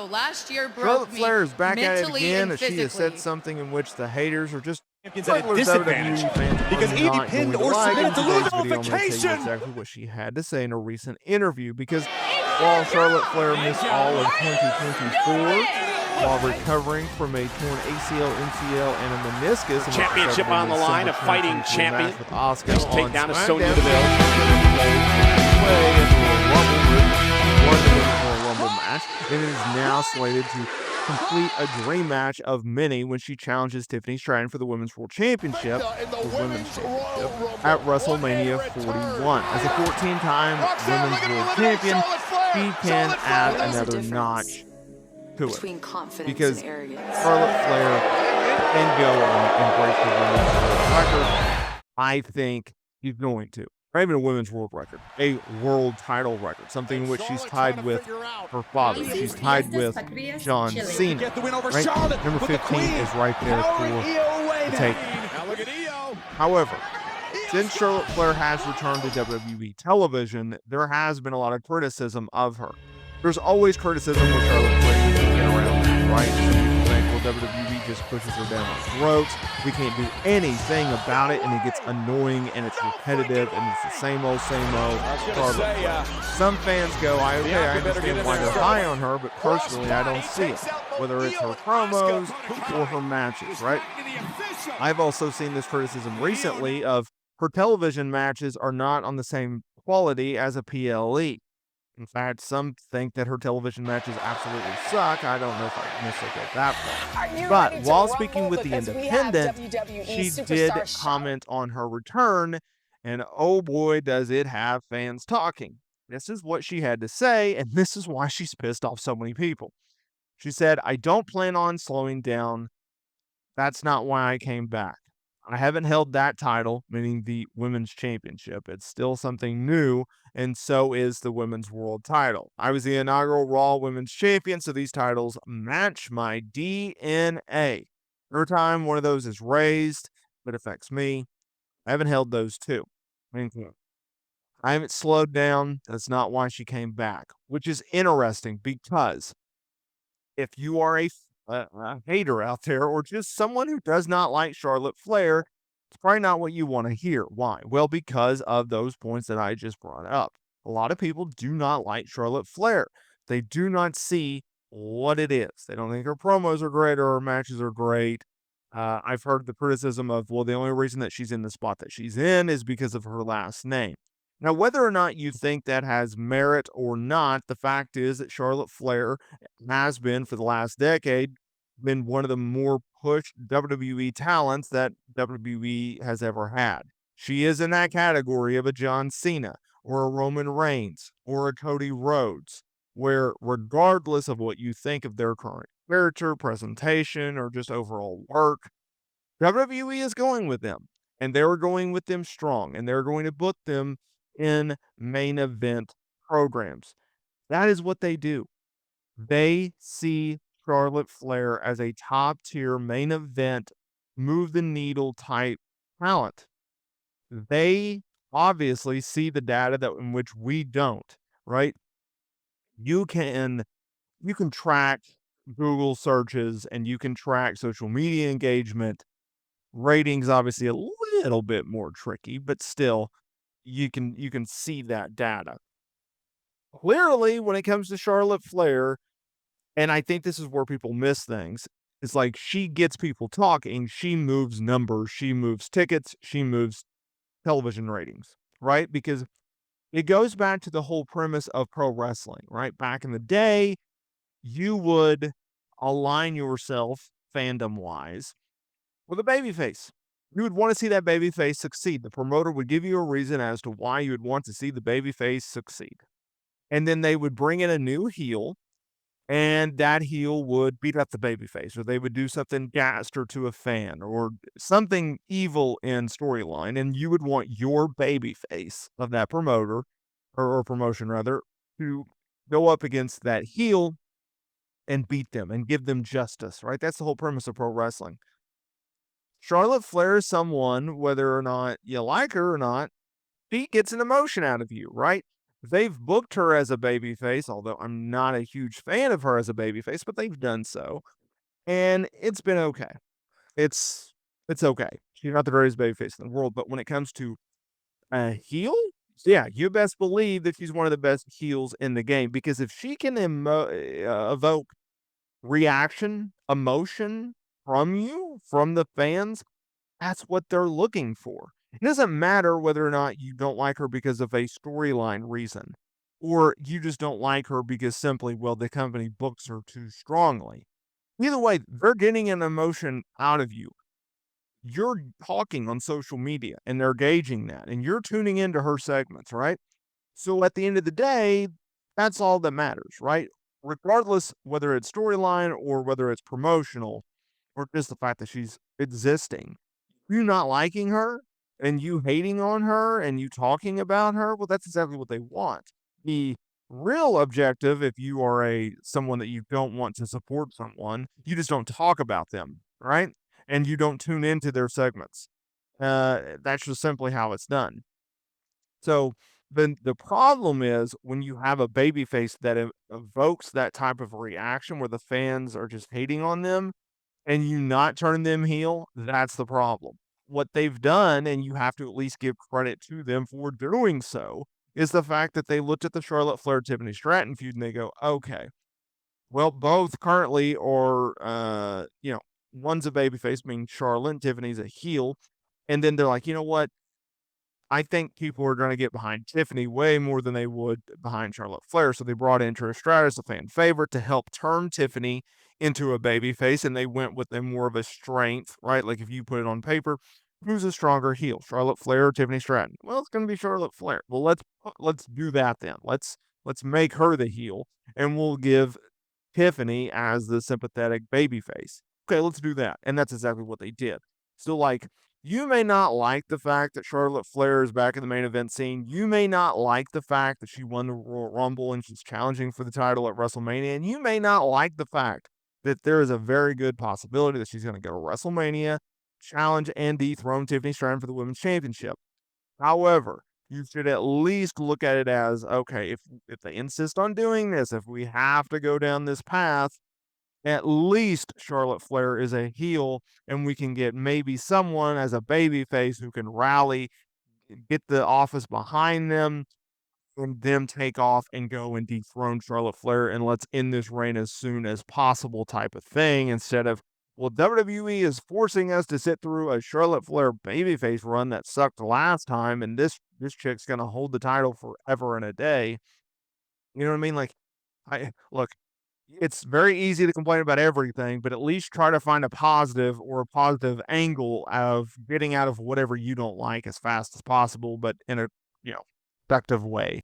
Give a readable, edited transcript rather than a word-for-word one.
So last year broke Charlotte me Flair is back at it mentally again, and as she has said physically. something in which the haters are just Champions at a regular disadvantage WWE fans because are Edie not pinned going to or like. In submitted to lose today's video, I'm going to tell you nullification. exactly what she had to say in a recent interview, because while Charlotte Flair missed all of 2024 while recovering from a torn ACL, MCL, and a meniscus, in Championship on the line, a fighting champion. with Asuka Just take on down a SmackDown, Sonya Deville. won the Royal Rumble match, and is now slated to complete a dream match of many when she challenges Tiffany Stratton for the Women's World Championship, at WrestleMania 41. As a 14-time Women's World Champion, she can add another notch to it, because Charlotte Flair can go on and break the Women's World Record. I think he's going to. Or even a Women's World Record, a world title record, something in which she's tied with her father. She's tied with John Cena. Right? Number 15 is right there for the taking. However, since Charlotte Flair has returned to WWE television, there has been a lot of criticism of her. There's always criticism with Charlotte Flair. You can't get around that, right? Some people think, well, WWE just pushes her down our throats. We can't do anything about it, and it gets annoying, and it's repetitive, and it's the same old Charlotte Flair. Some fans go, I understand why they're high on her, but personally, I don't see it. Whether it's her promos or her matches, right? I've also seen this criticism recently of her television matches are not on the same quality as a PLE. In fact, some think that her television matches absolutely suck. I don't know if I necessarily go that far. But while speaking with The Independent, she did comment on her return, and oh boy, does it have fans talking. This is what she had to say, and this is why she's pissed off so many people. She said, I don't plan on slowing down. That's not why I came back. I haven't held that title, meaning the Women's Championship. It's still something new, and so is the Women's World title. I was the inaugural Raw Women's Champion, so these titles match my DNA. Every time one of those is raised, it affects me. I haven't held those two. I haven't slowed down. That's not why she came back, which is interesting, because if you are a hater out there, or just someone who does not like Charlotte Flair, it's probably not what you want to hear. Why? Well, because of those points that I just brought up. A lot of people do not like Charlotte Flair. They do not see what it is. They don't think her promos are great or her matches are great. I've heard the criticism of, well, the only reason that she's in the spot that she's in is because of her last name. Now, whether or not you think that has merit or not, the fact is that Charlotte Flair has been, for the last decade, been one of the more pushed WWE talents that WWE has ever had. She is in that category of a John Cena or a Roman Reigns or a Cody Rhodes, where regardless of what you think of their current character, presentation, or just overall work, WWE is going with them. And they're going with them strong, and they're going to put them in main event programs. That is what they do. They see Charlotte Flair as a top tier main event, move the needle type talent. They obviously see the data that in which we don't, right? You can track Google searches, and you can track social media engagement. Ratings obviously a little bit more tricky, but still you can see that data. Clearly, when it comes to Charlotte Flair, and I think this is where people miss things, it's like she gets people talking, she moves numbers, she moves tickets, she moves television ratings, right? Because it goes back to the whole premise of pro wrestling, right? Back in the day, you would align yourself fandom-wise with a babyface. You would want to see that babyface succeed. The promoter would give you a reason as to why you would want to see the babyface succeed. And then they would bring in a new heel, and that heel would beat up the babyface, or they would do something ghastly to a fan, or something evil in storyline, and you would want your babyface of that promoter, or promotion rather, to go up against that heel and beat them and give them justice, right? That's the whole premise of pro wrestling. Charlotte Flair is someone, whether or not you like her or not, she gets an emotion out of you, right? They've booked her as a babyface, although I'm not a huge fan of her as a babyface, but they've done so, and it's been okay. It's it's okay. She's not the greatest babyface in the world, but when it comes to a heel, yeah, you best believe that she's one of the best heels in the game because if she can evoke reaction, emotion from you, from the fans, that's what they're looking for. It doesn't matter whether or not you don't like her because of a storyline reason, or you just don't like her because simply, well, the company books her too strongly. Either way, they're getting an emotion out of you. You're talking on social media and they're gauging that, and you're tuning into her segments, right? So at the end of the day, that's all that matters, right? Regardless whether it's storyline or whether it's promotional or just the fact that she's existing. You not liking her and you hating on her and you talking about her, well, that's exactly what they want. The real objective, if you are someone that you don't want to support someone, you just don't talk about them, right? And you don't tune into their segments. That's just simply how it's done. So then the problem is when you have a babyface that evokes that type of reaction where the fans are just hating on them and you not turning them heel, that's the problem. What they've done, and you have to at least give credit to them for doing so, is the fact that they looked at the Charlotte Flair Tiffany Stratton feud and they go, okay, well, both currently are, one's a babyface, meaning Charlotte, and Tiffany's a heel. And then they're like, you know what? I think people are gonna get behind Tiffany way more than they would behind Charlotte Flair, so they brought in Trish Stratus, a fan favorite, to help turn Tiffany into a babyface, and they went with a more of a strength, right? Like, if you put it on paper, who's a stronger heel, Charlotte Flair or Tiffany Stratton? Well, it's gonna be Charlotte Flair. Well, let's do that then. Let's make her the heel, and we'll give Tiffany as the sympathetic babyface. Okay, let's do that. And that's exactly what they did. So, like, you may not like the fact that Charlotte Flair is back in the main event scene. You may not like the fact that she won the Royal Rumble and she's challenging for the title at WrestleMania. And you may not like the fact that there is a very good possibility that she's going to go to WrestleMania, challenge and dethrone Tiffany Stratton for the Women's Championship. However, you should at least look at it as, okay, if they insist on doing this, if we have to go down this path, at least Charlotte Flair is a heel, and we can get maybe someone as a babyface who can rally, get the office behind them, and them take off and go and dethrone Charlotte Flair, and let's end this reign as soon as possible type of thing instead of, well, WWE is forcing us to sit through a Charlotte Flair babyface run that sucked last time, and this chick's gonna hold the title forever and a day. You know what I mean? Like, I look, it's very easy to complain about everything, but at least try to find a positive or a positive angle of getting out of whatever you don't like as fast as possible, but in a, you know, effective way.